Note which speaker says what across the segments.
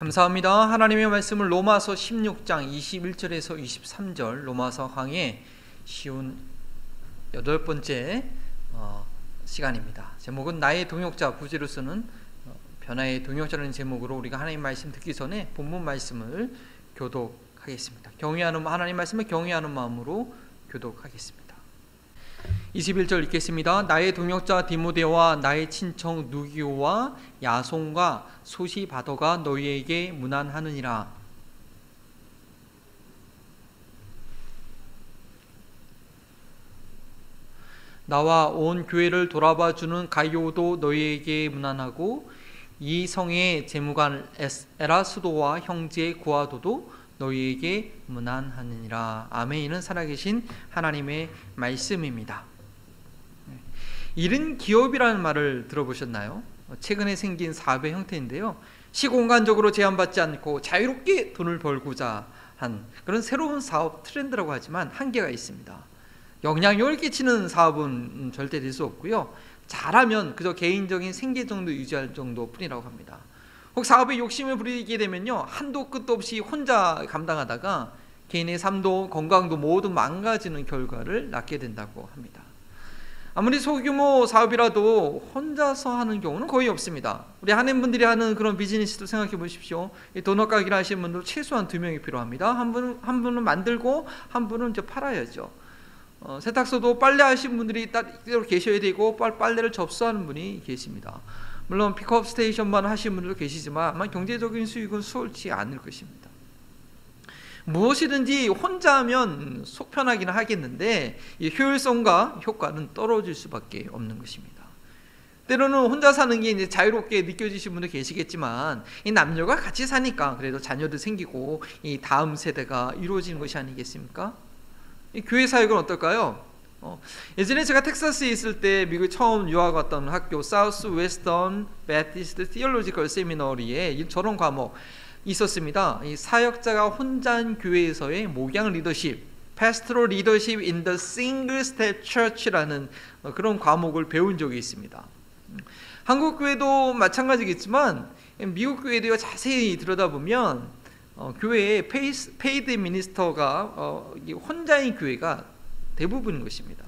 Speaker 1: 감사합니다. 하나님의 말씀을 로마서 16장 21절에서 23절 로마서 강의 쉬운 8번째 시간입니다. 제목은 나의 동역자, 구제로서는 변화의 동역자라는 제목으로 우리가 하나님 말씀 듣기 전에 본문 말씀을 교독하겠습니다. 하나님 말씀을 경외하는 마음으로 교독하겠습니다. 21절 읽겠습니다. 나의 동역자 디모데와 나의 친척 누기오와 야손과 소시바더가 너희에게 문안하느니라. 나와 온 교회를 돌아봐 주는 가이오도 너희에게 문안하고 이 성의 재무관 에라스도와 형제 구아도도 너희에게 문안하느니라. 아멘은 살아계신 하나님의 말씀입니다. 이른 기업이라는 말을 들어보셨나요? 최근에 생긴 사업의 형태인데요, 시공간적으로 제한받지 않고 자유롭게 돈을 벌고자 한 그런 새로운 사업 트렌드라고 하지만 한계가 있습니다. 영향력을 끼치는 사업은 절대 될 수 없고요, 잘하면 그저 개인적인 생계 정도 유지할 정도뿐이라고 합니다. 혹 사업에 욕심을 부리게 되면요, 한도 끝도 없이 혼자 감당하다가 개인의 삶도 건강도 모두 망가지는 결과를 낳게 된다고 합니다. 아무리 소규모 사업이라도 혼자서 하는 경우는 거의 없습니다. 우리 한인분들이 하는 그런 비즈니스도 생각해 보십시오. 도넛 가게를 하시는 분들 최소한 2명이 필요합니다. 한 분은 만들고 한 분은 이제 팔아야죠. 세탁소도 빨래 하시는 분들이 따로 계셔야 되고 빨래를 접수하는 분이 계십니다. 물론 픽업 스테이션만 하시는 분들도 계시지만 아마 경제적인 수익은 수월치 않을 것입니다. 무엇이든지 혼자 하면 속 편하기는 하겠는데 이 효율성과 효과는 떨어질 수밖에 없는 것입니다. 때로는 혼자 사는 게 이제 자유롭게 느껴지시는 분도 계시겠지만 이 남녀가 같이 사니까 그래도 자녀도 생기고 이 다음 세대가 이루어지는 것이 아니겠습니까? 이 교회 사역은 어떨까요? 예전에 제가 텍사스에 있을 때 미국에 처음 유학 왔던 학교 사우스 웨스턴 배티스트 티올로지컬 세미너리에 저런 과목 있었습니다. 이 사역자가 혼자인 교회에서의 목양 리더십, Pastoral Leadership in the Single Step Church라는 그런 과목을 배운 적이 있습니다. 한국 교회도 마찬가지겠지만 미국 교회도 자세히 들여다보면 교회에 페이드 미니스터가 혼자인 교회가 대부분인 것입니다.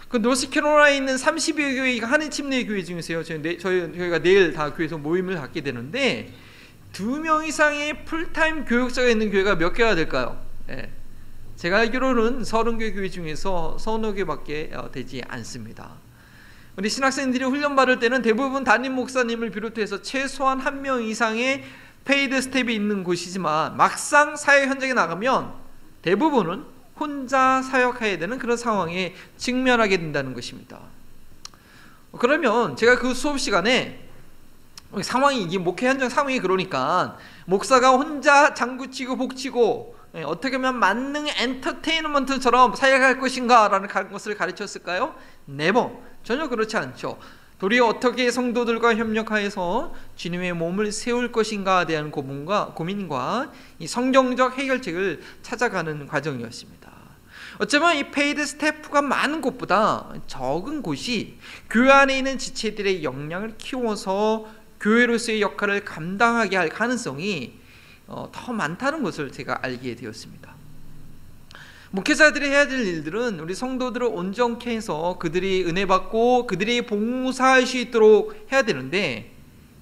Speaker 1: 그 노스캐롤라이나에 있는 30여 교회가 한인 침례 교회 중에서요, 저희가 내일 다 교회에서 모임을 갖게 되는데 2명 이상의 풀타임 교역자가 있는 교회가 몇 개가 될까요? 제가 알기로는 30개 교회 중에서 서너 개밖에 되지 않습니다. 우리 신학생들이 훈련 받을 때는 대부분 담임 목사님을 비롯해서 최소한 1명 이상의 페이드 스텝이 있는 곳이지만 막상 사역 현장에 나가면 대부분은 혼자 사역해야 되는 그런 상황에 직면하게 된다는 것입니다. 그러면 제가 그 수업 시간에 상황이, 이게 목회 현장 상황이 그러니까 목사가 혼자 장구치고 복치고 어떻게 하면 만능 엔터테인먼트처럼 사역할 것인가 라는 것을 가르쳤을까요? 네버, 전혀 그렇지 않죠. 도리어 어떻게 성도들과 협력하여서 주님의 몸을 세울 것인가에 대한 고민과 이 성경적 해결책을 찾아가는 과정이었습니다. 어쩌면 이 페이드 스태프가 많은 곳보다 적은 곳이 교회 안에 있는 지체들의 역량을 키워서 교회로서의 역할을 감당하게 할 가능성이 더 많다는 것을 제가 알게 되었습니다. 목회자들이 해야 될 일들은 우리 성도들을 온전케 해서 그들이 은혜 받고 그들이 봉사할 수 있도록 해야 되는데,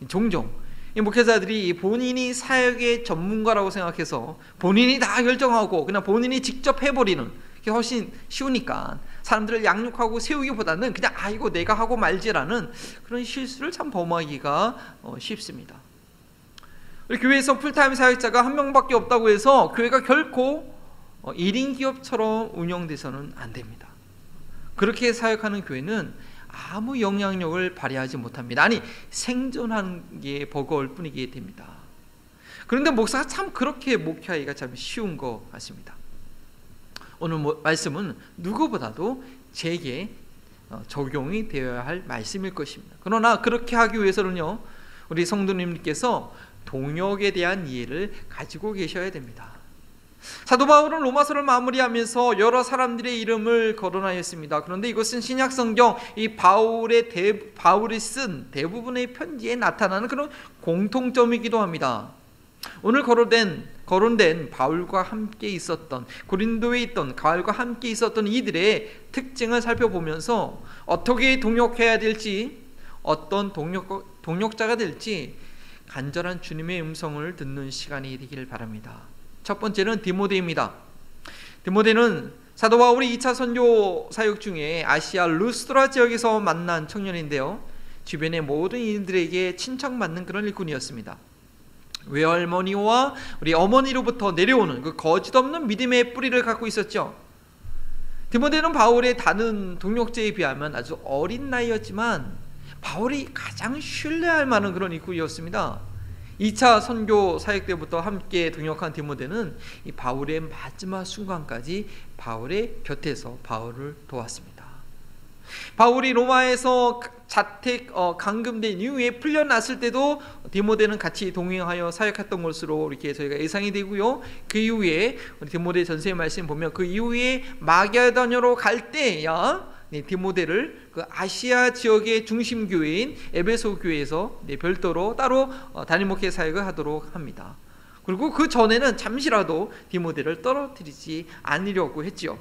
Speaker 1: 종종 이 목회자들이 본인이 사역의 전문가라고 생각해서 본인이 다 결정하고 그냥 본인이 직접 해버리는 게 훨씬 쉬우니까 사람들을 양육하고 세우기보다는 그냥 이거 내가 하고 말지라는 그런 실수를 참 범하기가 쉽습니다. 우리 교회에서 풀타임 사역자가 1명밖에 없다고 해서 교회가 결코 1인 기업처럼 운영돼서는 안 됩니다. 그렇게 사역하는 교회는 아무 영향력을 발휘하지 못합니다. 아니, 생존하는 게 버거울 뿐이게 됩니다. 그런데 목사가 참 그렇게 목회하기가 참 쉬운 것 같습니다. 오늘 말씀은 누구보다도 제게 적용이 되어야 할 말씀일 것입니다. 그러나 그렇게 하기 위해서는요, 우리 성도님께서 동역에 대한 이해를 가지고 계셔야 됩니다. 사도 바울은 로마서를 마무리하면서 여러 사람들의 이름을 거론하였습니다. 그런데 이것은 신약 성경 이 바울이 쓴 대부분의 편지에 나타나는 그런 공통점이기도 합니다. 오늘 거론된 바울과 함께 있었던, 고린도에 있던 바울과 함께 있었던 이들의 특징을 살펴보면서 어떻게 동역해야 될지, 어떤 동역자가 될지 간절한 주님의 음성을 듣는 시간이 되기를 바랍니다. 첫 번째는 디모데입니다. 디모데는 사도 바울이 2차 선교 사역 중에 아시아 루스드라 지역에서 만난 청년인데요, 주변의 모든 이들에게 친척맞는 그런 일꾼이었습니다. 외할머니와 우리 어머니로부터 내려오는 그 거짓없는 믿음의 뿌리를 갖고 있었죠. 디모데는 바울의 다른 동역자에 비하면 아주 어린 나이였지만 바울이 가장 신뢰할 만한 그런 일꾼이었습니다. 2차 선교 사역 때부터 함께 동역한 디모데는 이 바울의 마지막 순간까지 바울의 곁에서 바울을 도왔습니다. 바울이 로마에서 감금된 이후에 풀려났을 때도 디모데는 같이 동행하여 사역했던 것으로 이렇게 저희가 예상이 되고요. 그 이후에 우리 디모데 전서의 말씀 보면 그 이후에 마게도냐로 갈 때야 디모데를 그 아시아 지역의 중심 교회인 에베소 교회에서 별도로 따로 단임 목회 사역을 하도록 합니다. 그리고 그 전에는 잠시라도 디모데를 떨어뜨리지 않으려고 했지요.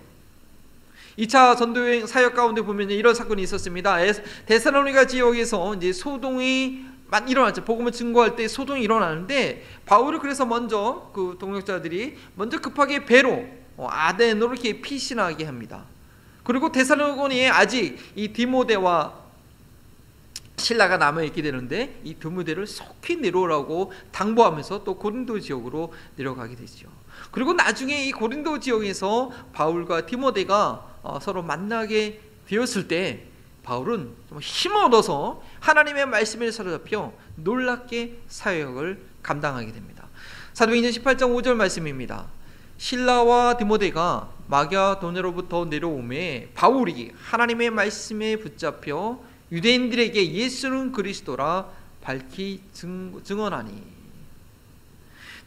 Speaker 1: 2차 전도여행 사역 가운데 보면 이런 사건이 있었습니다. 데살로니가 지역에서 이제 소동이 일어났죠. 복음을 증거할 때 소동이 일어나는데 바울을 그래서 먼저 그 동역자들이 먼저 급하게 배로 아덴으로 이렇게 피신하게 합니다. 그리고 데살로니가에 아직 이 디모데와 신라가 남아있게 되는데 이 디모데를 속히 내려오라고 당부하면서 또 고린도 지역으로 내려가게 되죠. 그리고 나중에 이 고린도 지역에서 바울과 디모데가 서로 만나게 되었을 때 바울은 힘을 얻어서 하나님의 말씀에 사로잡혀 놀랍게 사역을 감당하게 됩니다. 사도행전 18장 5절 말씀입니다. 실라와 디모데가 마게도냐로부터 내려오매 바울이 하나님의 말씀에 붙잡혀 유대인들에게 예수는 그리스도라 밝히 증언하니.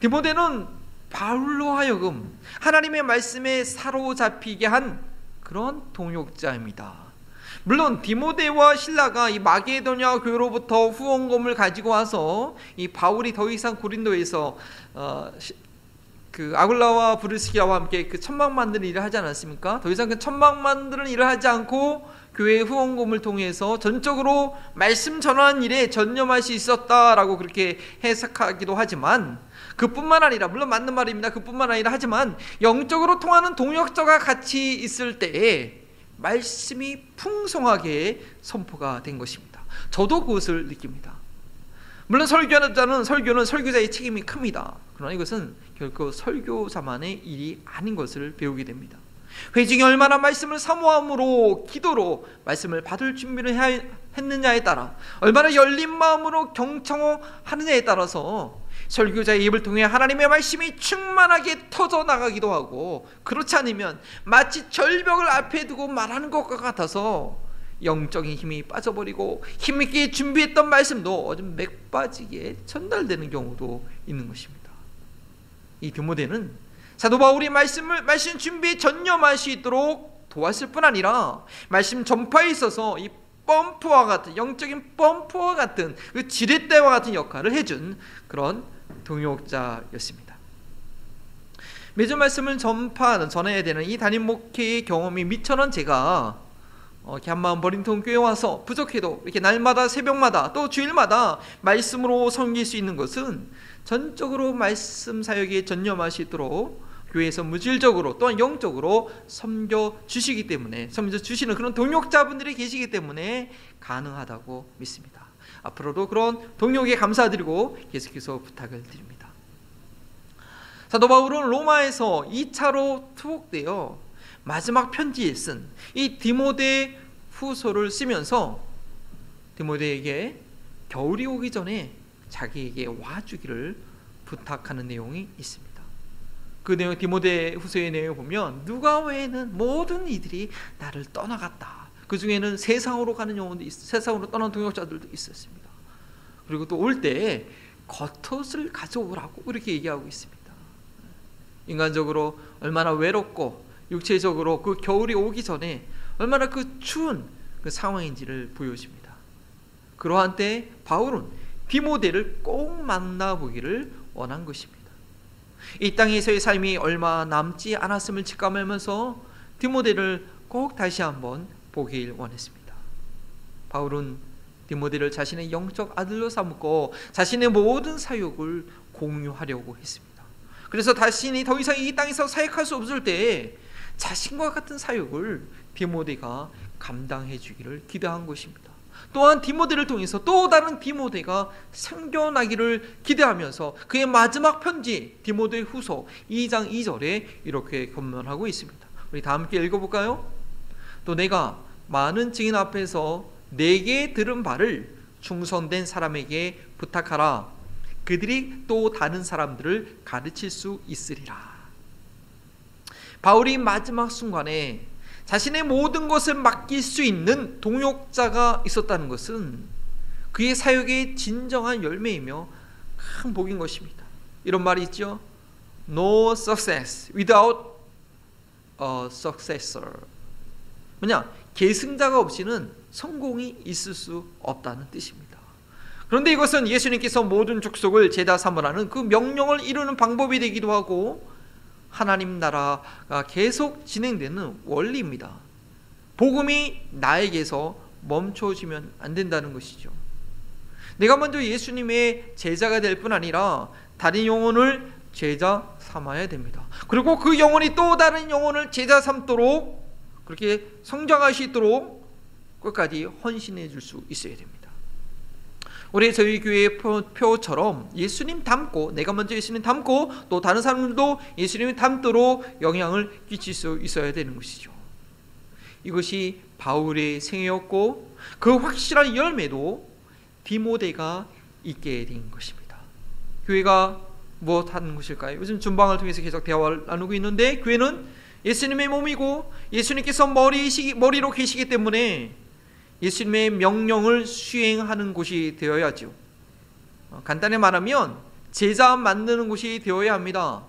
Speaker 1: 디모데는 바울로 하여금 하나님의 말씀에 사로잡히게 한 그런 동역자입니다. 물론 디모데와 실라가 이 마게도냐 교회로부터 후원금을 가지고 와서 이 바울이 더 이상 고린도에서 그 아굴라와 브리스기라와 함께 그 천막 만드는 일을 하지 않았습니까? 더 이상 그 천막 만드는 일을 하지 않고 교회의 후원금을 통해서 전적으로 말씀 전하는 일에 전념할 수 있었다라고 그렇게 해석하기도 하지만, 그뿐만 아니라, 물론 맞는 말입니다. 그뿐만 아니라 하지만 영적으로 통하는 동역자가 같이 있을 때에 말씀이 풍성하게 선포가 된 것입니다. 저도 그것을 느낍니다. 물론 설교는 설교자의 책임이 큽니다. 그러나 이것은 결코 설교자만의 일이 아닌 것을 배우게 됩니다. 회중이 얼마나 말씀을 사모함으로 기도로 말씀을 받을 준비를 했느냐에 따라, 얼마나 열린 마음으로 경청하느냐에 따라서 설교자의 입을 통해 하나님의 말씀이 충만하게 터져나가기도 하고, 그렇지 않으면 마치 절벽을 앞에 두고 말하는 것과 같아서 영적인 힘이 빠져버리고 힘있게 준비했던 말씀도 좀 맥빠지게 전달되는 경우도 있는 것입니다. 이 디모데는 사도 바울이 말씀 준비에 전념할 수 있도록 도왔을 뿐 아니라 말씀 전파에 있어서 이 펌프와 같은, 영적인 펌프와 같은 그 지렛대와 같은 역할을 해준 그런 동역자였습니다. 매주 말씀을 전해야 되는 이 단임 목회의 경험이 미천한 제가 이렇게 한마음 버링턴 교회에 와서 부족해도 이렇게 날마다 새벽마다 또 주일마다 말씀으로 섬길 수 있는 것은 전적으로 말씀 사역에 전념할 수 있도록 교회에서 무질적으로 또한 영적으로 섬겨주시기 때문에, 섬겨주시는 그런 동역자분들이 계시기 때문에 가능하다고 믿습니다. 앞으로도 그런 동역에 감사드리고 계속해서 부탁을 드립니다. 사도 바울은 로마에서 2차로 투옥되어 마지막 편지에 쓴 이 디모데 후서를 쓰면서 디모데에게 겨울이 오기 전에 자기에게 와주기를 부탁하는 내용이 있습니다. 그 내용, 디모데 후서의 내용을 보면 누가 외에는 모든 이들이 나를 떠나갔다. 그 중에는 세상으로 가는 영혼도 세상으로 떠난 동역자들도 있었습니다. 그리고 또 올 때 겉옷을 가져오라고 이렇게 얘기하고 있습니다. 인간적으로 얼마나 외롭고 육체적으로 그 겨울이 오기 전에 얼마나 그 추운 그 상황인지를 보여줍니다. 그러한 때 바울은 디모데를 꼭 만나보기를 원한 것입니다. 이 땅에서의 삶이 얼마 남지 않았음을 직감하면서 디모데를 꼭 다시 한번 보길 원했습니다. 바울은 디모데를 자신의 영적 아들로 삼고 자신의 모든 사역을 공유하려고 했습니다. 그래서 자신이 더 이상 이 땅에서 사역할 수 없을 때 자신과 같은 사역을 디모데가 감당해 주기를 기대한 것입니다. 또한 디모데를 통해서 또 다른 디모데가 생겨나기를 기대하면서 그의 마지막 편지 디모데 후서 2장 2절에 이렇게 권면하고 있습니다. 우리 다 함께 읽어볼까요? 또 내가 많은 증인 앞에서 내게 들은 바를 충성된 사람에게 부탁하라. 그들이 또 다른 사람들을 가르칠 수 있으리라. 바울이 마지막 순간에 자신의 모든 것을 맡길 수 있는 동역자가 있었다는 것은 그의 사역의 진정한 열매이며 큰 복인 것입니다. 이런 말이 있죠. No success without a successor. 뭐냐? 계승자가 없이는 성공이 있을 수 없다는 뜻입니다. 그런데 이것은 예수님께서 모든 족속을 제자 삼으라는 그 명령을 이루는 방법이 되기도 하고 하나님 나라가 계속 진행되는 원리입니다. 복음이 나에게서 멈춰지면 안 된다는 것이죠. 내가 먼저 예수님의 제자가 될 뿐 아니라 다른 영혼을 제자 삼아야 됩니다. 그리고 그 영혼이 또 다른 영혼을 제자 삼도록 그렇게 성장할 수 있도록 끝까지 헌신해 줄 수 있어야 됩니다. 우리 저희 교회의 표처럼 예수님 닮고 내가 먼저 예수님 닮고 또 다른 사람들도 예수님을 닮도록 영향을 끼칠 수 있어야 되는 것이죠. 이것이 바울의 생애였고 그 확실한 열매도 디모데가 있게 된 것입니다. 교회가 무엇 하는 것일까요? 요즘 준방을 통해서 계속 대화를 나누고 있는데 교회는 예수님의 몸이고 예수님께서 머리로 계시기 때문에 예수님의 명령을 수행하는 곳이 되어야죠. 간단히 말하면 제자 만드는 곳이 되어야 합니다.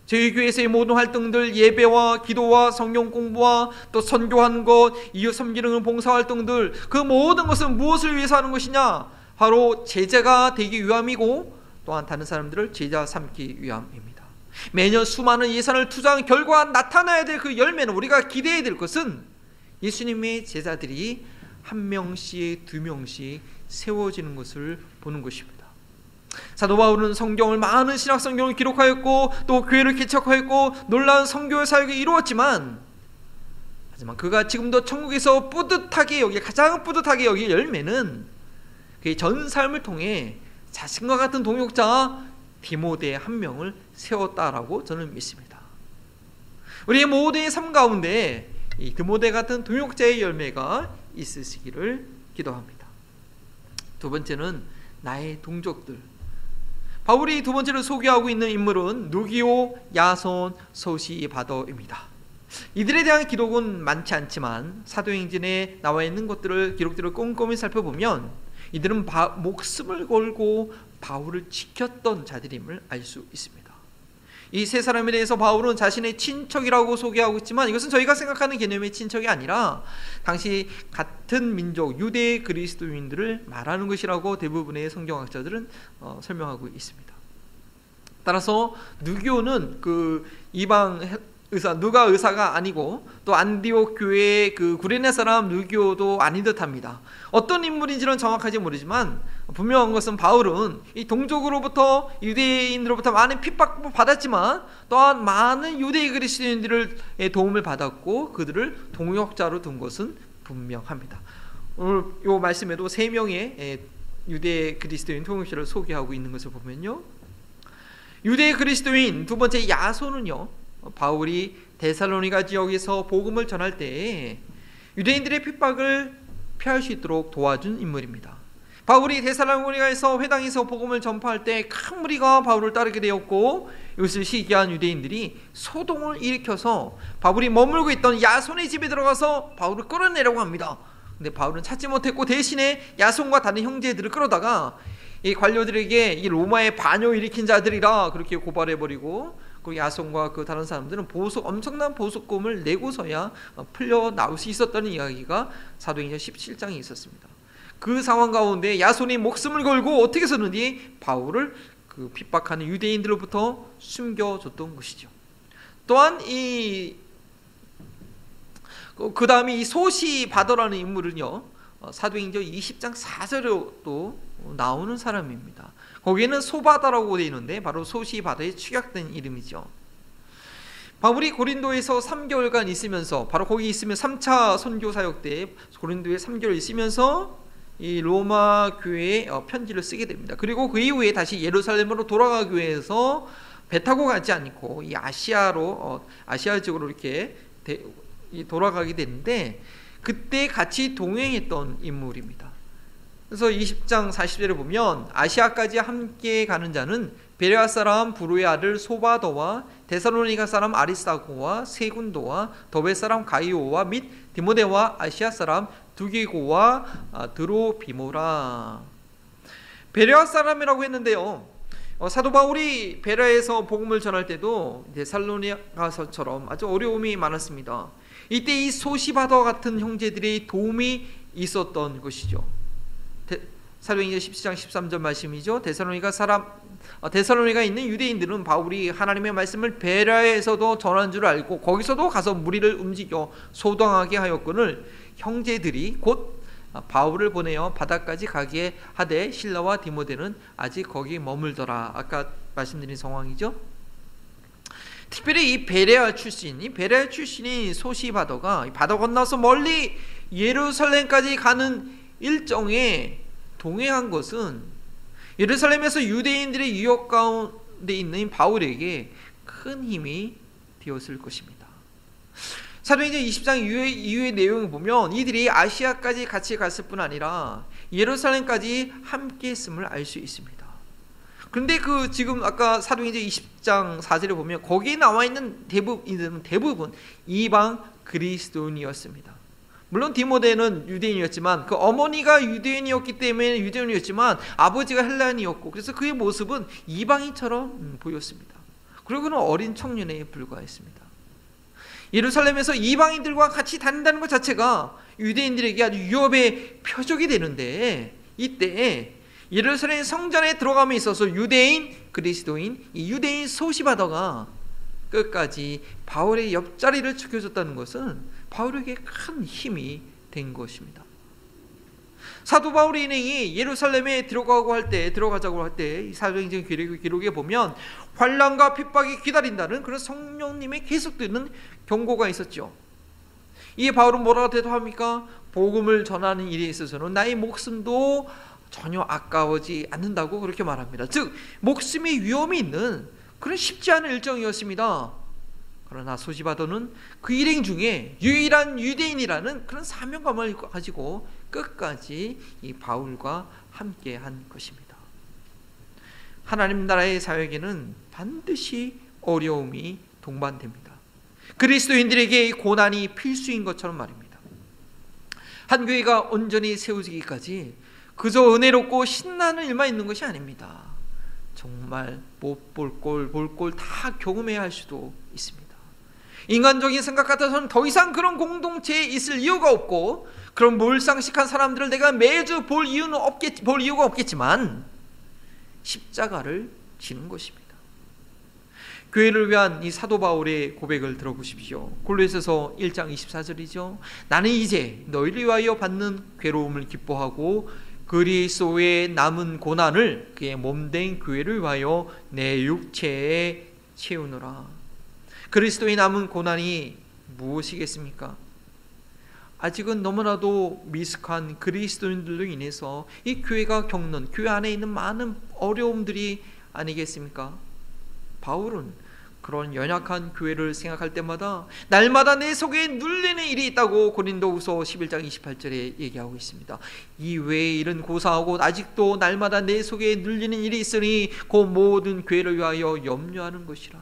Speaker 1: 저희 교회에서의 모든 활동들, 예배와 기도와 성경 공부와 또 선교하는 것, 이웃 섬기는 봉사활동들, 그 모든 것은 무엇을 위해서 하는 것이냐? 바로 제자가 되기 위함이고 또한 다른 사람들을 제자 삼기 위함입니다. 매년 수많은 예산을 투자한 결과 나타나야 될 그 열매는 우리가 기대해야 될 것은 예수님의 제자들이 한 명씩 두 명씩 세워지는 것을 보는 것입니다. 사도 바울은 성경을 많은 신학 성경을 기록하였고 또 교회를 개척하였고 놀라운 선교 사역을 이루었지만 하지만 그가 지금도 천국에서 가장 뿌듯하게 여길 열매는 그의 전 삶을 통해 자신과 같은 동역자 디모데 한 명을 세웠다라고 저는 믿습니다. 우리의 모두의 삶 가운데 이 디모데 같은 동역자의 열매가 있으시기를 기도합니다. 두 번째는 나의 동족들. 바울이 두 번째로 소개하고 있는 인물은 누기오, 야손, 소시바더입니다. 이들에 대한 기록은 많지 않지만 사도행전에 나와 있는 기록들을 꼼꼼히 살펴보면 이들은 목숨을 걸고 바울을 지켰던 자들임을 알 수 있습니다. 이 세 사람에 대해서 바울은 자신의 친척이라고 소개하고 있지만 이것은 저희가 생각하는 개념의 친척이 아니라 당시 같은 민족 유대 그리스도인들을 말하는 것이라고 대부분의 성경학자들은 설명하고 있습니다. 따라서 누기오는 그 이방 의사 누가 의사가 아니고 또 안디옥 교회의 그 구레네 사람 누기오도 아닌 듯합니다. 어떤 인물인지는 정확하지 모르지만 분명한 것은 바울은 이 동족으로부터 유대인으로부터 많은 핍박을 받았지만 또한 많은 유대 그리스도인들의 도움을 받았고 그들을 동역자로 둔 것은 분명합니다. 오늘 이 말씀에도 3명의 유대 그리스도인 동역자를 소개하고 있는 것을 보면요, 유대 그리스도인 두 번째 야손은요, 바울이 데살로니가 지역에서 복음을 전할 때 유대인들의 핍박을 피할 수 있도록 도와준 인물입니다. 바울이 데살로니가에서 회당에서 복음을 전파할 때 큰 무리가 바울을 따르게 되었고 이것을 시기한 유대인들이 소동을 일으켜서 바울이 머물고 있던 야손의 집에 들어가서 바울을 끌어내려고 합니다. 근데 바울은 찾지 못했고 대신에 야손과 다른 형제들을 끌어다가 이 관료들에게 이 로마의 반역을 일으킨 자들이라 그렇게 고발해버리고 그리고 야손과 그 다른 사람들은 엄청난 보석금을 내고서야 풀려 나올 수 있었다는 이야기가 사도행전 17장에 있었습니다. 그 상황 가운데 야손이 목숨을 걸고 어떻게 해서든지 바울을 그 핍박하는 유대인들로부터 숨겨줬던 것이죠. 또한 그 다음에 이 소시바더라는 인물은요, 사도행전 20장 4절에도 나오는 사람입니다. 거기에는 소바다라고 되어 있는데 바로 소시바더에 축약된 이름이죠. 바울이 고린도에서 3개월간 있으면서, 바로 거기 있으면 3차 선교 사역 때 고린도에 3개월 있으면서 이 로마 교회에 편지를 쓰게 됩니다. 그리고 그 이후에 다시 예루살렘으로 돌아가기 위해서 배 타고 가지 않고 이 아시아 지역으로 이렇게 돌아가게 되는데, 그때 같이 동행했던 인물입니다. 그래서 20장 40절에 보면 아시아까지 함께 가는 자는 베레아 사람 브로의 아들 소바더와 데살로니가 사람 아리스타고와 세군도와 더베 사람 가이오와 및 디모데와 아시아 사람 두기고와 드로비모라. 베레아 사람이라고 했는데요, 사도 바울이 베레아에서 복음을 전할 때도 데살로니가서처럼 아주 어려움이 많았습니다. 이때 이 소시바더 같은 형제들의 도움이 있었던 것이죠. 사도행전 17장 13절 말씀이죠. 데살로니가에 있는 유대인들은 바울이 하나님의 말씀을 베레아에서도 전한 줄 알고 거기서도 가서 무리를 움직여 소동하게 하였거늘 형제들이 곧 바울을 보내어 바다까지 가게 하되 실라와 디모데는 아직 거기 머물더라. 아까 말씀드린 상황이죠. 특별히 이 베레아 출신인 소시바더가 바다 건너서 멀리 예루살렘까지 가는 일정에 동행한 것은 예루살렘에서 유대인들의 유혹 가운데 있는 바울에게 큰 힘이 되었을 것입니다. 사도행전 20장 이후의 내용을 보면 이들이 아시아까지 같이 갔을 뿐 아니라 예루살렘까지 함께 했음을 알 수 있습니다. 그런데 지금 아까 사도행전 20장 4절에 보면 거기에 나와 있는 대부분 이방 그리스도인이었습니다. 물론 디모데는 유대인이었지만 그 어머니가 유대인이었기 때문에 유대인이었지만 아버지가 헬라인이었고, 그래서 그의 모습은 이방인처럼 보였습니다. 그리고 그는 어린 청년에 불과했습니다. 예루살렘에서 이방인들과 같이 다닌다는 것 자체가 유대인들에게 아주 위협의 표적이 되는데, 이때 예루살렘 성전에 들어감에 있어서 유대인 그리스도인, 이 유대인 소시바더가 끝까지 바울의 옆자리를 지켜줬다는 것은 바울에게 큰 힘이 된 것입니다. 사도 바울의 인행이 예루살렘에 들어가자고 할 때 사도행전 기록에 보면 환난과 핍박이 기다린다는 그런 성령님의 계속되는 경고가 있었죠. 이 바울은 뭐라고 대답합니까? 복음을 전하는 일에 있어서는 나의 목숨도 전혀 아까워지 않는다고 그렇게 말합니다. 즉 목숨의 위험이 있는 그런 쉽지 않은 일정이었습니다. 그러나 소시바더는 그 일행 중에 유일한 유대인이라는 그런 사명감을 가지고 끝까지 이 바울과 함께 한 것입니다. 하나님 나라의 사역에는 반드시 어려움이 동반됩니다. 그리스도인들에게 이 고난이 필수인 것처럼 말입니다. 한 교회가 온전히 세워지기까지 그저 은혜롭고 신나는 일만 있는 것이 아닙니다. 정말 못 볼 꼴, 볼 꼴 다 경험해야 할 수도 있습니다. 인간적인 생각 같아서는 더 이상 그런 공동체에 있을 이유가 없고, 그런 몰상식한 사람들을 내가 매주 볼 이유가 없겠지만 십자가를 지는 것입니다. 교회를 위한 이 사도 바울의 고백을 들어보십시오. 골로새서 1장 24절이죠. 나는 이제 너희를 위하여 받는 괴로움을 기뻐하고 그리스도의 남은 고난을 그의 몸된 교회를 위하여 내 육체에 채우노라. 그리스도의 남은 고난이 무엇이겠습니까? 아직은 너무나도 미숙한 그리스도인들로 인해서 이 교회가 겪는, 교회 안에 있는 많은 어려움들이 아니겠습니까? 바울은 그런 연약한 교회를 생각할 때마다 날마다 내 속에 눌리는 일이 있다고 고린도후서 11장 28절에 얘기하고 있습니다. 이 외의 일은 고사하고 아직도 날마다 내 속에 눌리는 일이 있으니 그 모든 교회를 위하여 염려하는 것이라.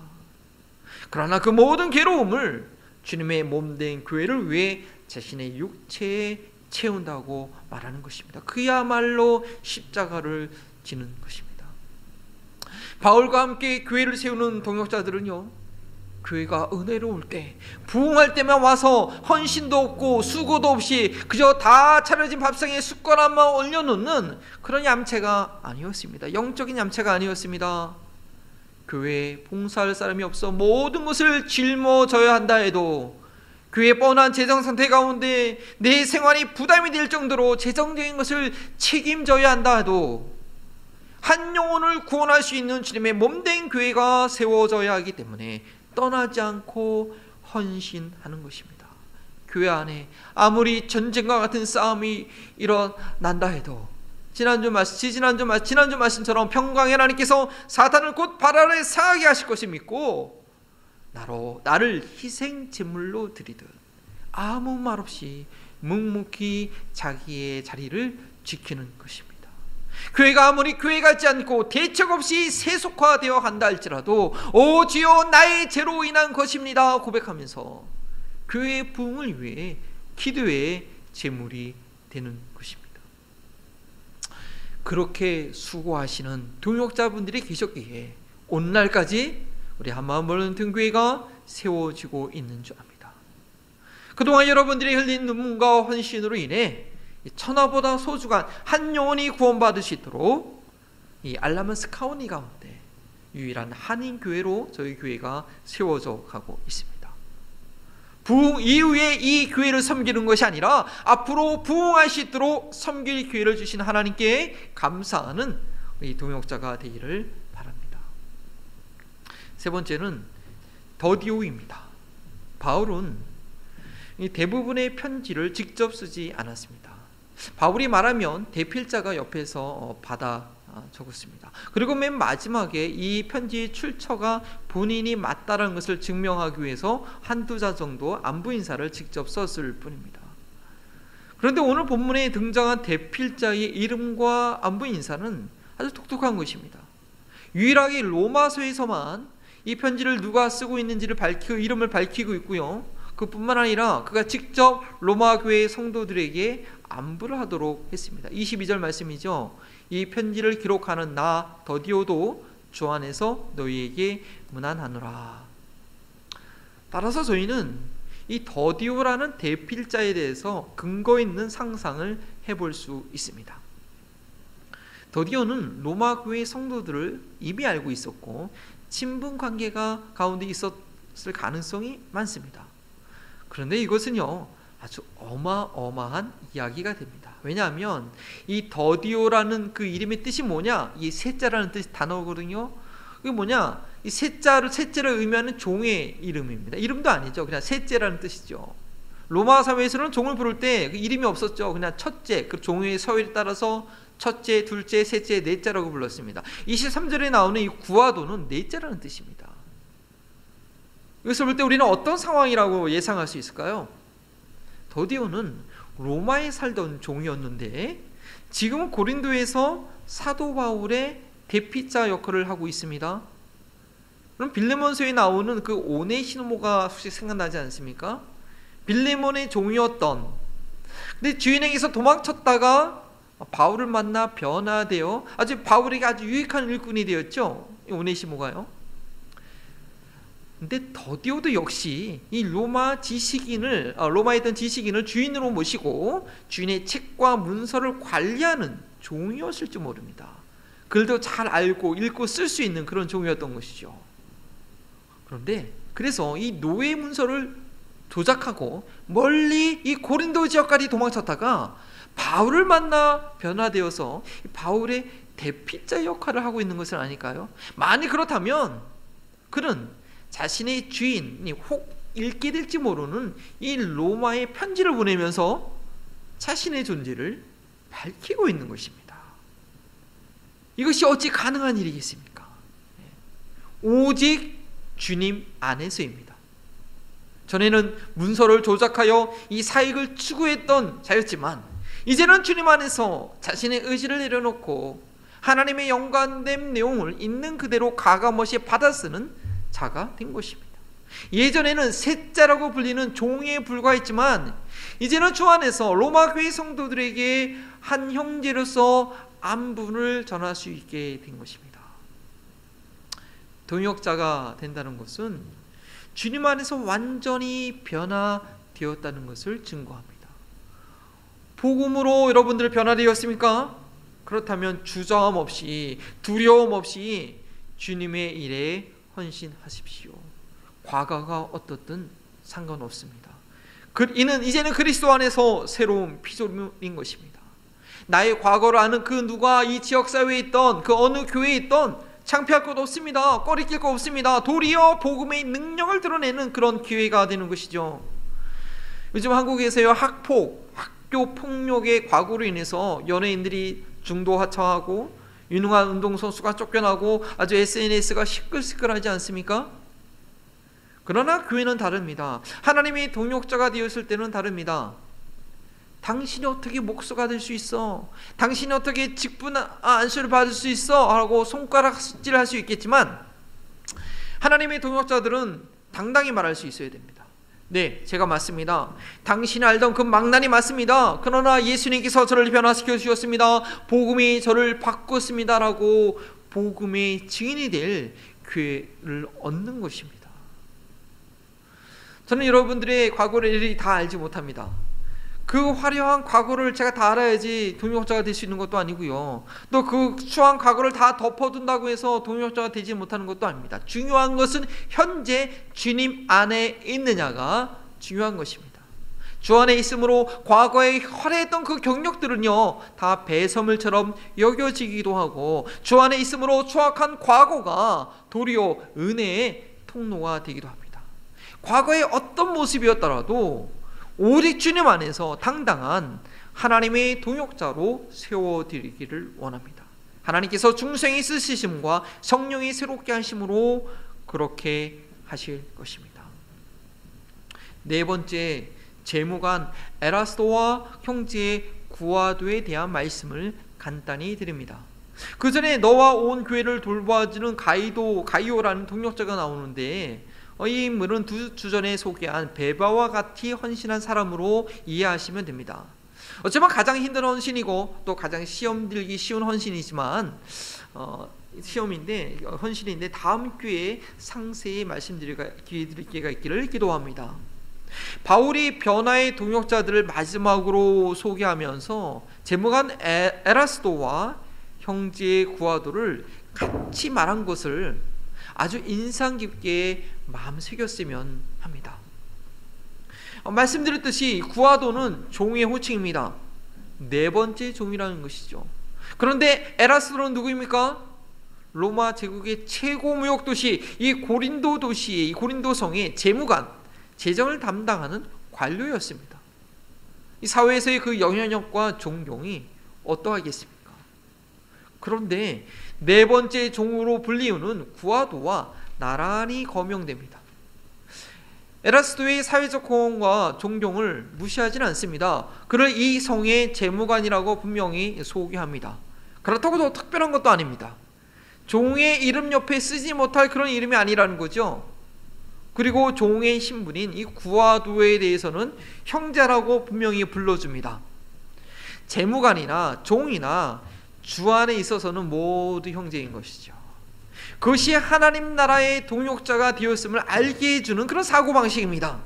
Speaker 1: 그러나 그 모든 괴로움을 주님의 몸된 교회를 위해 자신의 육체에 채운다고 말하는 것입니다. 그야말로 십자가를 지는 것입니다. 바울과 함께 교회를 세우는 동역자들은요, 교회가 은혜로울 때, 부흥할 때만 와서 헌신도 없고 수고도 없이 그저 다 차려진 밥상에 숟가락만 올려놓는 그런 얌체가 아니었습니다. 영적인 얌체가 아니었습니다. 교회에 봉사할 사람이 없어 모든 것을 짊어져야 한다 해도, 교회의 뻔한 재정 상태 가운데 내 생활이 부담이 될 정도로 재정적인 것을 책임져야 한다 해도 한 영혼을 구원할 수 있는 주님의 몸된 교회가 세워져야 하기 때문에 떠나지 않고 헌신하는 것입니다. 교회 안에 아무리 전쟁과 같은 싸움이 일어난다 해도 지난주 말씀처럼 평강의 하나님께서 사탄을 곧 발 아래 상하게 하실 것을 믿고 나를 희생 제물로 드리듯 아무 말 없이 묵묵히 자기의 자리를 지키는 것입니다. 교회가 아무리 교회 같지 않고 대책 없이 세속화되어 간다 할지라도 오 주여 나의 죄로 인한 것입니다 고백하면서 교회의 부흥을 위해 기도의 제물이 되는 것입니다. 그렇게 수고하시는 동역자분들이 계셨기에 오늘날까지 우리 한마음을 든 교회가 세워지고 있는 줄 압니다. 그동안 여러분들이 흘린 눈물과 헌신으로 인해 천하보다 소중한 한 영혼이 구원받을 수 있도록 이 알라먼스 카운티 가운데 유일한 한인교회로 저희 교회가 세워져 가고 있습니다. 부흥 이후에 이 교회를 섬기는 것이 아니라 앞으로 부흥할 수 있도록 섬길 기회를 주신 하나님께 감사하는 이 동역자가 되기를 바랍니다. 세 번째는 더디오입니다. 바울은 대부분의 편지를 직접 쓰지 않았습니다. 바울이 말하면 대필자가 옆에서 받아 적었습니다. 그리고 맨 마지막에 이 편지의 출처가 본인이 맞다라는 것을 증명하기 위해서 한두 자 정도 안부 인사를 직접 썼을 뿐입니다. 그런데 오늘 본문에 등장한 대필자의 이름과 안부 인사는 아주 독특한 것입니다. 유일하게 로마서에서만 이 편지를 누가 쓰고 있는지를 이름을 밝히고 있고요. 그뿐만 아니라 그가 직접 로마 교회 성도들에게 안부를 하도록 했습니다. 22절 말씀이죠. 이 편지를 기록하는 나 더디오도 주 안에서 너희에게 문안하노라. 따라서 저희는 이 더디오라는 대필자에 대해서 근거 있는 상상을 해볼 수 있습니다. 더디오는 로마 교회 성도들을 이미 알고 있었고 친분 관계가 가운데 있었을 가능성이 많습니다. 그런데 이것은요 아주 어마어마한 이야기가 됩니다. 왜냐하면 이 더디오라는 그 이름의 뜻이 뭐냐? 이 셋자라는 뜻 단어거든요. 그게 뭐냐? 이 셋자를 의미하는 종의 이름입니다. 이름도 아니죠. 그냥 셋째라는 뜻이죠. 로마 사회에서는 종을 부를 때 그 이름이 없었죠. 그냥 첫째, 그 종의 서열에 따라서 첫째, 둘째, 셋째, 넷째라고 불렀습니다. 23절에 나오는 이 구아도는 넷째라는 뜻입니다. 이것을 볼 때 우리는 어떤 상황이라고 예상할 수 있을까요? 더디오는 로마에 살던 종이었는데 지금은 고린도에서 사도 바울의 대피자 역할을 하고 있습니다. 그럼 빌레몬서에 나오는 그 오네시모가 혹시 생각나지 않습니까? 빌레몬의 종이었던, 근데 주인에게서 도망쳤다가 바울을 만나 변화되어 바울에게 아주 유익한 일꾼이 되었죠. 오네시모가요. 근데 더디오도 역시 이 로마에 있던 지식인을 주인으로 모시고 주인의 책과 문서를 관리하는 종이었을지 모릅니다. 글도 잘 알고 읽고 쓸 수 있는 그런 종이었던 것이죠. 그런데 그래서 이 노예 문서를 조작하고 멀리 이 고린도 지역까지 도망쳤다가 바울을 만나 변화되어서 바울의 대피자 역할을 하고 있는 것은 아닐까요? 만약 그렇다면 그는 자신의 주인이 혹 읽게 될지 모르는 이 로마에 편지를 보내면서 자신의 존재를 밝히고 있는 것입니다. 이것이 어찌 가능한 일이겠습니까? 오직 주님 안에서입니다. 전에는 문서를 조작하여 이 사익을 추구했던 자였지만 이제는 주님 안에서 자신의 의지를 내려놓고 하나님의 영광된 내용을 있는 그대로 가감없이 받아쓰는 자가 된 것입니다. 예전에는 셋자라고 불리는 종에 불과했지만 이제는 주 안에서 로마 교회 성도들에게 한 형제로서 안부를 전할 수 있게 된 것입니다. 동역자가 된다는 것은 주님 안에서 완전히 변화되었다는 것을 증거합니다. 복음으로 여러분들 변화되었습니까? 그렇다면 주저함 없이, 두려움 없이 주님의 일에 헌신하십시오. 과거가 어떻든 상관없습니다. 이는 이제는 그리스도 안에서 새로운 피조물인 것입니다. 나의 과거를 아는 그 누가 이 지역사회에 있던 그 어느 교회에 있던 창피할 것 없습니다. 꺼리낄 것 없습니다. 도리어 복음의 능력을 드러내는 그런 기회가 되는 것이죠. 요즘 한국에서요, 학폭, 학교 폭력의 과거로 인해서 연예인들이 중도 하차하고 유능한 운동선수가 쫓겨나고 아주 SNS가 시끌시끌하지 않습니까? 그러나 교회는 다릅니다. 하나님의 동역자가 되었을 때는 다릅니다. 당신이 어떻게 목수가 될 수 있어? 당신이 어떻게 직분 안수를 받을 수 있어? 하고 손가락질할 수 있겠지만 하나님의 동역자들은 당당히 말할 수 있어야 됩니다. 네, 제가 맞습니다. 당신이 알던 그 망난이 맞습니다. 그러나 예수님께서 저를 변화시켜 주셨습니다. 복음이 저를 바꿨습니다. 라고 복음의 증인이 될 교회를 얻는 것입니다. 저는 여러분들의 과거를 일일이 다 알지 못합니다. 그 화려한 과거를 제가 다 알아야지 동역자가 될 수 있는 것도 아니고요. 또 그 추한 과거를 다 덮어둔다고 해서 동역자가 되지 못하는 것도 아닙니다. 중요한 것은 현재 주님 안에 있느냐가 중요한 것입니다. 주 안에 있으므로 과거에 화려했던 그 경력들은요, 다 배설물처럼 여겨지기도 하고, 주 안에 있으므로 추악한 과거가 도리어 은혜의 통로가 되기도 합니다. 과거의 어떤 모습이었더라도 오직 주님 안에서 당당한 하나님의 동역자로 세워드리기를 원합니다. 하나님께서 중생의 쓰시심과 성령이 새롭게 하심으로 그렇게 하실 것입니다. 네 번째, 재무관 에라스도와 형제 구아도에 대한 말씀을 간단히 드립니다. 그 전에 너와 온 교회를 돌봐주는 가이오라는 동역자가 나오는데 이 인물은 두 주 전에 소개한 베바와 같이 헌신한 사람으로 이해하시면 됩니다. 어쩌면 가장 힘든 헌신이고 또 가장 시험 들기 쉬운 헌신이지만 헌신인데 다음 기회에 상세히 말씀드릴 기회가 있기를 기도합니다. 바울이 변화의 동역자들을 마지막으로 소개하면서 재무관 에라스도와 형제 구아도를 같이 말한 것을 아주 인상 깊게 마음 새겼으면 합니다. 말씀드렸듯이 구아도는 종의 호칭입니다. 네 번째 종이라는 것이죠. 그런데 에라스도는 누구입니까? 로마 제국의 최고 무역 도시 이 고린도 도시의 이 고린도 성의 재무관, 재정을 담당하는 관료였습니다. 이 사회에서의 그 영향력과 존경이 어떠하겠습니까? 그런데 네 번째 종으로 불리우는 구아도와 나란히 거명됩니다. 에라스도의 사회적 호응과 존경을 무시하지는 않습니다. 그를 이 성의 재무관이라고 분명히 소개합니다. 그렇다고 더 특별한 것도 아닙니다. 종의 이름 옆에 쓰지 못할 그런 이름이 아니라는 거죠. 그리고 종의 신분인 이 구아도에 대해서는 형제라고 분명히 불러줍니다. 재무관이나 종이나 주 안에 있어서는 모두 형제인 것이죠. 그것이 하나님 나라의 동역자가 되었음을 알게 해주는 그런 사고방식입니다.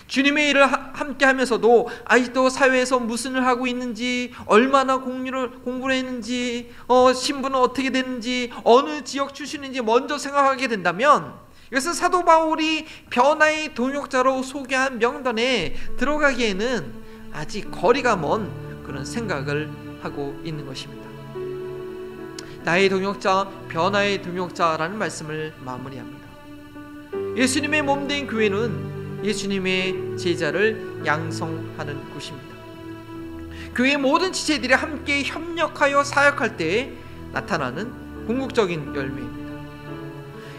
Speaker 1: 주님의 일을 함께 하면서도 아직도 사회에서 무슨 일을 하고 있는지, 얼마나 공부를 했는지, 신분은 어떻게 되는지, 어느 지역 출신인지 먼저 생각하게 된다면 이것은 사도 바울이 변화의 동역자로 소개한 명단에 들어가기에는 아직 거리가 먼 그런 생각을 하고 있는 것입니다. 나의 동역자, 변화의 동역자라는 말씀을 마무리합니다. 예수님의 몸된 교회는 예수님의 제자를 양성하는 곳입니다. 교회의 모든 지체들이 함께 협력하여 사역할 때 나타나는 궁극적인 열매입니다.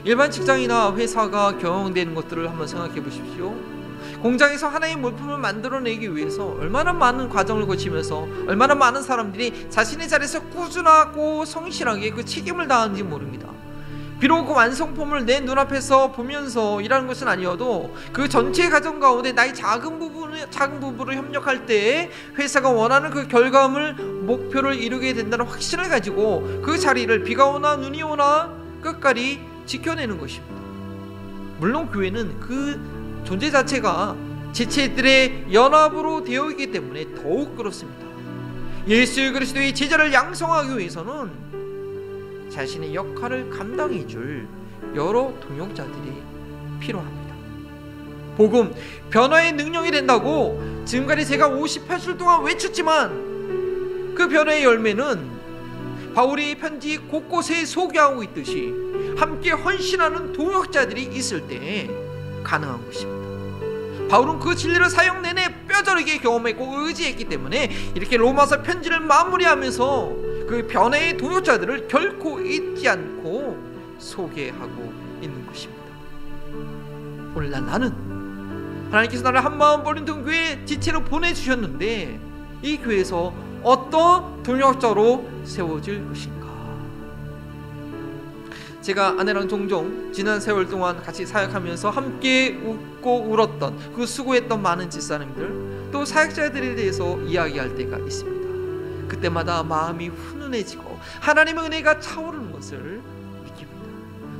Speaker 1: 일반 직장이나 회사가 경영되는 것들을 한번 생각해 보십시오. 공장에서 하나의 물품을 만들어내기 위해서 얼마나 많은 과정을 거치면서 얼마나 많은 사람들이 자신의 자리에서 꾸준하고 성실하게 그 책임을 다하는지 모릅니다. 비록 그 완성품을 내 눈앞에서 보면서 일하는 것은 아니어도 그 전체 과정 가운데 나의 작은 부분으로 협력할 때 회사가 원하는 그 결과물, 목표를 이루게 된다는 확신을 가지고 그 자리를 비가 오나 눈이 오나 끝까지 지켜내는 것입니다. 물론 교회는 그 존재 자체가 지체들의 연합으로 되어 있기 때문에 더욱 그렇습니다. 예수 그리스도의 제자를 양성하기 위해서는 자신의 역할을 감당해 줄 여러 동역자들이 필요합니다. 복음, 변화의 능력이 된다고 지금까지 제가 58주 동안 외쳤지만 그 변화의 열매는 바울이 편지 곳곳에 소개하고 있듯이 함께 헌신하는 동역자들이 있을 때 가능한 것입니다. 바울은 그 진리를 사역 내내 뼈저리게 경험했고 의지했기 때문에 이렇게 로마서 편지를 마무리하면서 그 변화의 동역자들을 결코 잊지 않고 소개하고 있는 것입니다. 오늘날 나는 하나님께서 나를 한마음 버린통 교회 지체로 보내주셨는데 이 교회에서 어떤 동역자로 세워질 것인가? 제가 아내랑 종종 지난 세월 동안 같이 사역하면서 함께 웃고 울었던 그 수고했던 많은 집사님들 또 사역자들에 대해서 이야기할 때가 있습니다. 그때마다 마음이 훈훈해지고 하나님의 은혜가 차오르는 것을 느낍니다.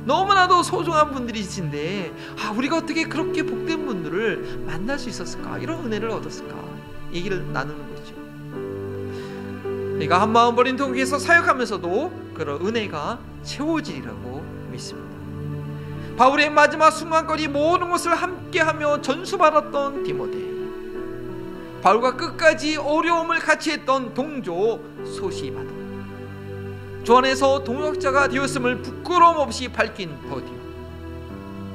Speaker 1: 너무나도 소중한 분들이신데 우리가 어떻게 그렇게 복된 분들을 만날 수 있었을까? 이런 은혜를 얻었을까? 얘기를 나누는 거죠. 내가 한마음 버린 통교에서 사역하면서도 그런 은혜가 채워지리라고 믿습니다. 바울의 마지막 순간까지 모든 것을 함께하며 전수받았던 디모데, 바울과 끝까지 어려움을 같이 했던 동조 소시바도, 주 안에서 동역자가 되었음을 부끄러움 없이 밝힌 버디오,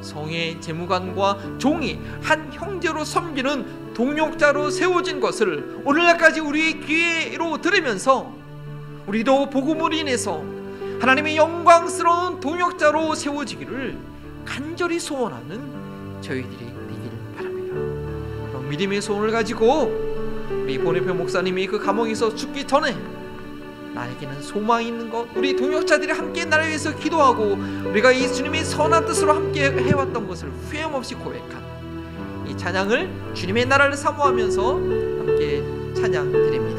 Speaker 1: 성의 재무관과 종이 한 형제로 섬기는 동역자로 세워진 것을 오늘날까지 우리의 귀로 들으면서 우리도 복음으로 인해서 하나님의 영광스러운 동역자로 세워지기를 간절히 소원하는 저희들이 되길 바랍니다. 그런 믿음의 소원을 가지고 우리 보네표 목사님이 그 감옥에서 죽기 전에 나에게는 소망이 있는 것, 우리 동역자들이 함께 나를 위해서 기도하고 우리가 이 주님의 선한 뜻으로 함께 해왔던 것을 후회함없이 고백한 이 찬양을 주님의 나라를 사모하면서 함께 찬양 드립니다.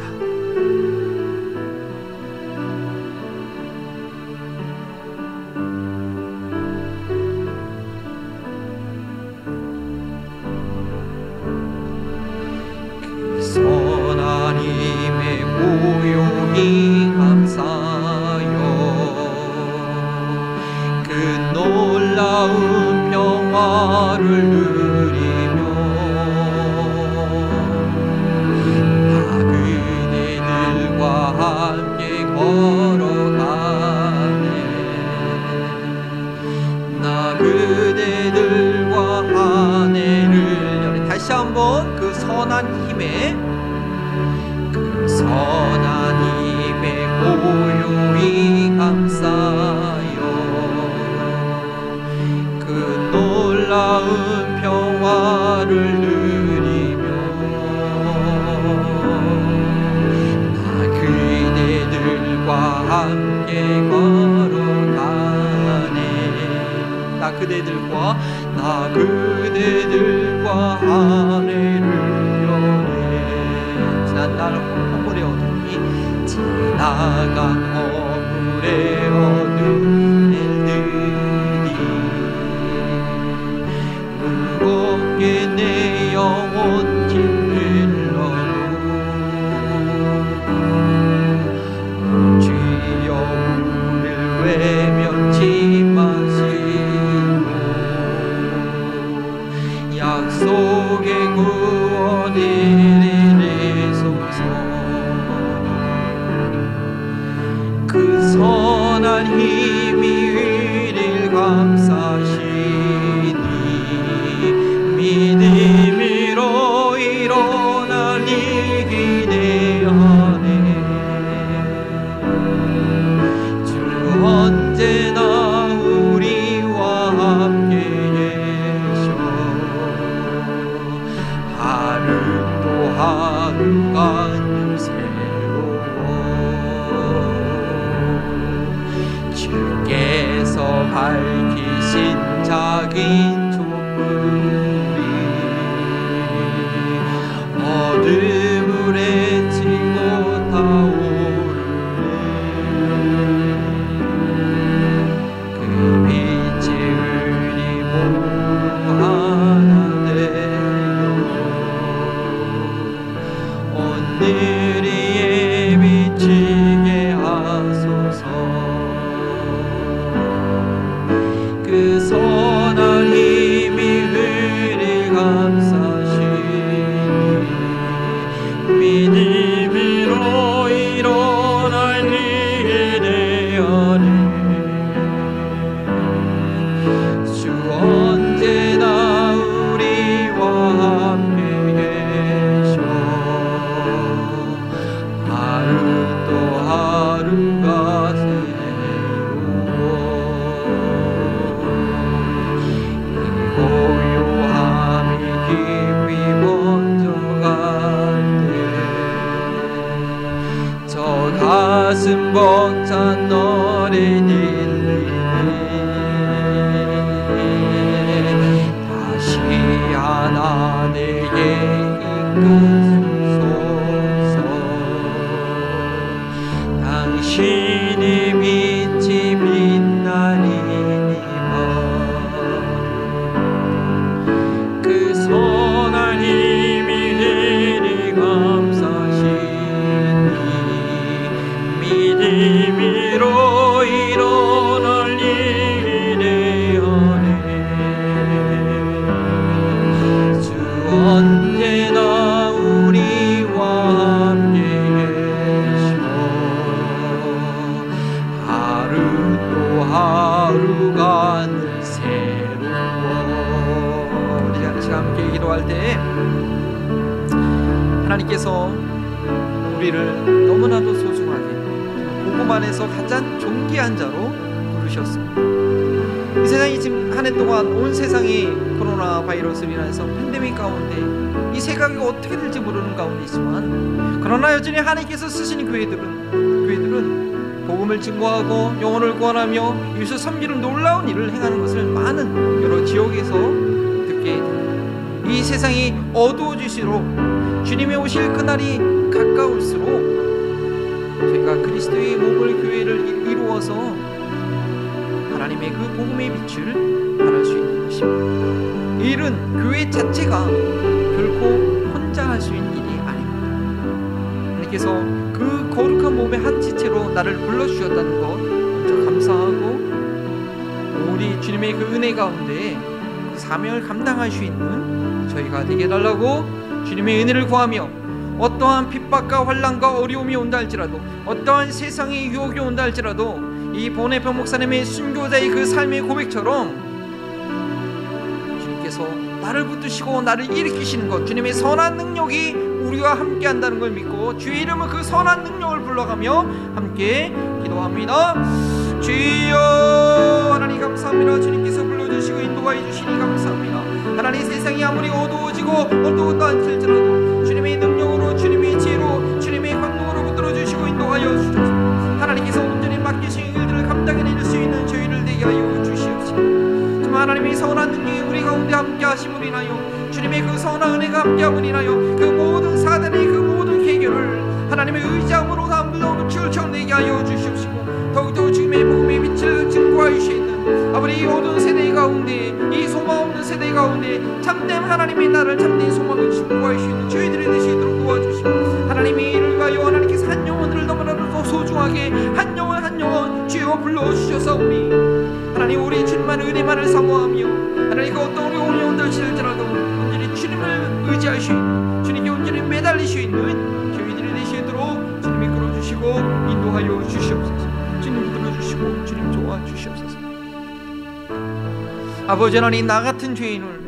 Speaker 2: 선한 힘의 고요히 감사여 그 놀라운 평화를 누리며 나 그대들과 함께 걸어가네 나 그대들과 하늘을 여네 다시 한번 그 선한 힘의 고요히 감사여 그 놀라운 평화를 누리며 나 그대들과 함께 걸어가네 나 그대들과 하늘을 여네 지난 날 허물의 어둠이 지나간 허물의 어둠 일들이 무겁게 내 영혼 짓눌러도 주여 우릴 외면치 마시고 약속의 구원을 그 선한 힘이 위를 감싸시니 믿음으로 일어나니 기대하네 주 언제나 우리와 함께 계셔 하루 또 하루가 주께서 밝히신 작은 촛불이 어둠을 헤치고 타오르네 그 빛의 가슴 벅찬 노래 들리네. 다시 하나 내게 이끄소서. 당신의 빛이 빛나리니와 그 선한 힘이 되리 감사시니 믿음으로 일어날 일이 되어내. 주 언제나 우리와 함께 계셔. 하루 또 하루가 늘 새로워.
Speaker 1: 우리 함께 기도할 때 하나님께서 우리를 너무나도 소중하게 복음 안에서 가장 존귀한 자로 부르셨습니다. 이 세상이 지금 한 해 동안 온 세상이 코로나 바이러스로 인해서 팬데믹 가운데 이 세계가 어떻게 될지 모르는 가운데 있지만, 그러나 여전히 하나님께서 쓰시는 교회들은 복음을 증거하고 영혼을 구원하며 이웃을 섬기는 놀라운 일을 행하는 것을 많은 여러 지역에서 듣게 됩니다. 이 세상이 어두워질수록, 주님의 오실 그날이 가까울수록 저희가 그리스도의 몸을, 교회를 이루어서 하나님의 그 복음의 빛을 발할 수 있는 것입니다. 이 일은 교회 자체가 결코 혼자 할 수 있는 일이 아닙니다. 하나님께서 그 거룩한 몸의 한 지체로 나를 불러주셨다는 것 먼저 감사하고, 우리 주님의 그 은혜 가운데 그 사명을 감당할 수 있는 저희가 되게 해달라고 주님의 은혜를 구하며, 어떠한 핍박과 환난과 어려움이 온다 할지라도, 어떠한 세상의 유혹이 온다 할지라도, 이 본혜표 목사님의 순교자의 그 삶의 고백처럼 주님께서 나를 붙드시고 나를 일으키시는 것, 주님의 선한 능력이 우리와 함께 한다는 걸 믿고 주의 이름은 그 선한 능력을 불러가며 함께 기도합니다. 주여 하나님 감사합니다. 주님께서 불러주시고 인도하여 주시니 감사합니다. 하나님, 세상이 아무리 어두워지고 어두웠다 할지라도 주님의 능력으로, 주님의 지혜로, 주님의 권능으로 붙들어주시고 인도하여 주소서. 하나님께서 온전히 맡기신 일들을 감당해낼 수 있는 저희를 되게 하여 주시옵소서. 정말 하나님의 선한 능력이 우리 가운데 함께 하심으로 인하여, 주님의 그 선한 은혜가 함께 함으로 인하여 그 모든 사단의 그 모든 계결을 하나님의 의지함으로 다 물러오는 치울처럼 내게 하여 주시옵시고, 더욱더 주님의 복음의 빛을 증거할 수 있는 아버지 이 어두운 세대 가운데, 이 소망 없는 세대 가운데 참된 하나님의 나라를, 참된 소망을 증거할 수 있는 저희들이 되시도록 도와주시고, 하나님의 일을 위하여 하나님께서 한 영혼들을 너무나도 소중하게 한 영혼 한 영혼 주여 불러주셔서오니, 하나님 우리 주님만 은혜만을 사모하며 하나님 그 어떤 어려움이 온다 할지라도 온전히 주님을 의지할 수 있는, 주님께 온전히 매달릴 수 있는 저희들이 되시도록 주님이 끌어주시고 인도하여 주시옵소서. 주님 들어주시고 주님 도와주시옵소서. 아버지 하나님, 나 같은 죄인을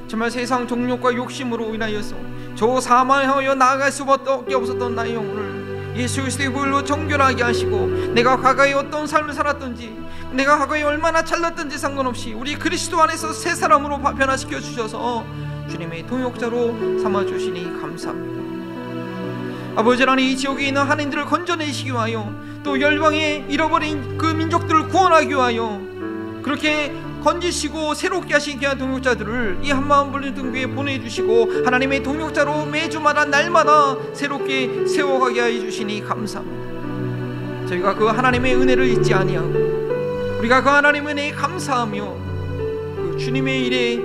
Speaker 1: 정말 세상 정욕과 욕심으로 인하여서 저 사망하여 나아갈 수밖에 없었던 나의 영혼을 예수 그리스도의 보혈로 정결하게 하시고, 내가 과거에 어떤 삶을 살았던지, 내가 과거에 얼마나 잘났던지 상관없이 우리 그리스도 안에서 새 사람으로 변화시켜 주셔서 주님의 동역자로 삼아주시니 감사합니다. 아버지 하나님, 이 지역에 있는 한인들을 건져내시기 위하여, 또 열방에 잃어버린 그 민족들을 구원하기 위하여 그렇게 건지시고 새롭게 하신 귀한 동역자들을 이 한마음 불린 등교에 보내주시고, 하나님의 동역자로 매주마다 날마다 새롭게 세워가게 해주시니 감사합니다. 저희가 그 하나님의 은혜를 잊지 아니하고, 우리가 그 하나님의 은혜에 감사하며 그 주님의 일에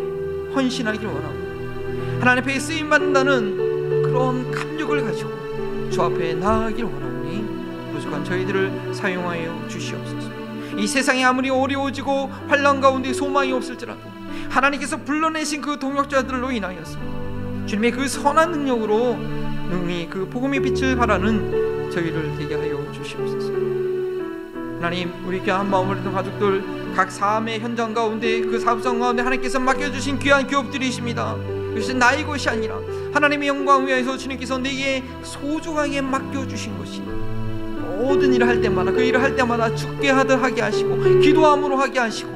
Speaker 1: 헌신하기를 원하고, 하나님 앞에 쓰임받는다는 그런 감격을 가지고 주 앞에 나아가기를 원하오니 부족한 저희들을 사용하여 주시옵소서. 이 세상이 아무리 어려워지고 환난 가운데 소망이 없을지라도 하나님께서 불러내신 그 동역자들로 인하여서 주님의 그 선한 능력으로 능히 그 복음의 빛을 발하는 저희를 되게 하여 주시옵소서. 하나님, 우리 귀한 한마음을 듣는 가족들 각 삶의 현장 가운데, 그 사업장 가운데 하나님께서 맡겨주신 귀한 기업들이십니다. 이것이 나의 것이 아니라 하나님의 영광을 위하여서 주님께서 내게 소중하게 맡겨주신 것이, 모든 일을 할 때마다 그 일을 할 때마다 죽게 하듯 하게 하시고 기도함으로 하게 하시고,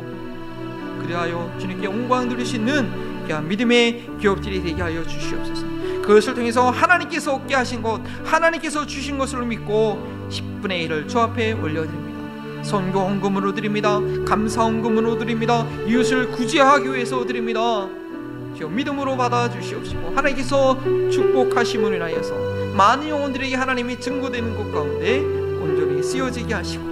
Speaker 1: 그리하여 주님께 영광 누리시는 믿음의 기업들이 되게 하여 주시옵소서. 그것을 통해서 하나님께서 얻게 하신 것, 하나님께서 주신 것을 믿고 10분의 1을 주 앞에 올려드립니다. 선교 헌금으로 드립니다. 감사 헌금으로 드립니다. 이웃을 구제하기 위해서 드립니다. 주여 믿음으로 받아주시옵시고 하나님께서 축복하심을 인하여서 많은 영혼들에게 하나님이 증거되는 것 가운데 온전히 쓰여지게 하시고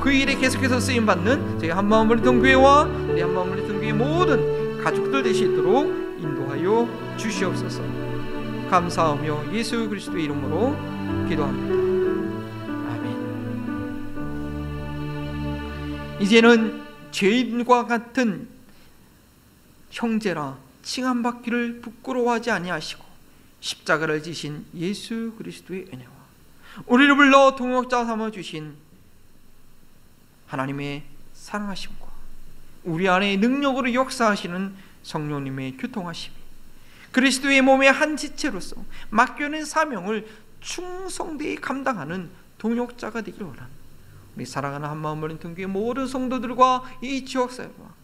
Speaker 1: 그 일에 계속해서 쓰임받는 저희 한마음을 듣는 교회와 우리 한마음을 듣는 교회 모든 가족들 되시도록 인도하여 주시옵소서. 감사하며 예수 그리스도의 이름으로 기도합니다. 아멘. 이제는 죄인과 같은 형제라 칭함받기를 부끄러워하지 아니하시고 십자가를 지신 예수 그리스도의 은혜와 우리를 불러 동역자 삼아주신 하나님의 사랑하심과 우리 안에 능력으로 역사하시는 성령님의 교통하심이 그리스도의 몸의 한 지체로서 맡겨낸 사명을 충성되이 감당하는 동역자가 되기를 원하는 우리 사랑하는 한마음을 인통 교회 모든 성도들과 이 지역사회와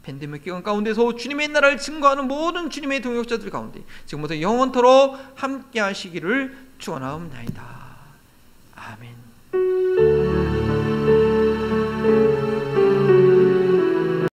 Speaker 1: 팬데믹 기간 가운데서 주님의 나라를 증거하는 모든 주님의 동역자들 가운데 지금부터 영원토록 함께 하시기를 축원하옵나이다.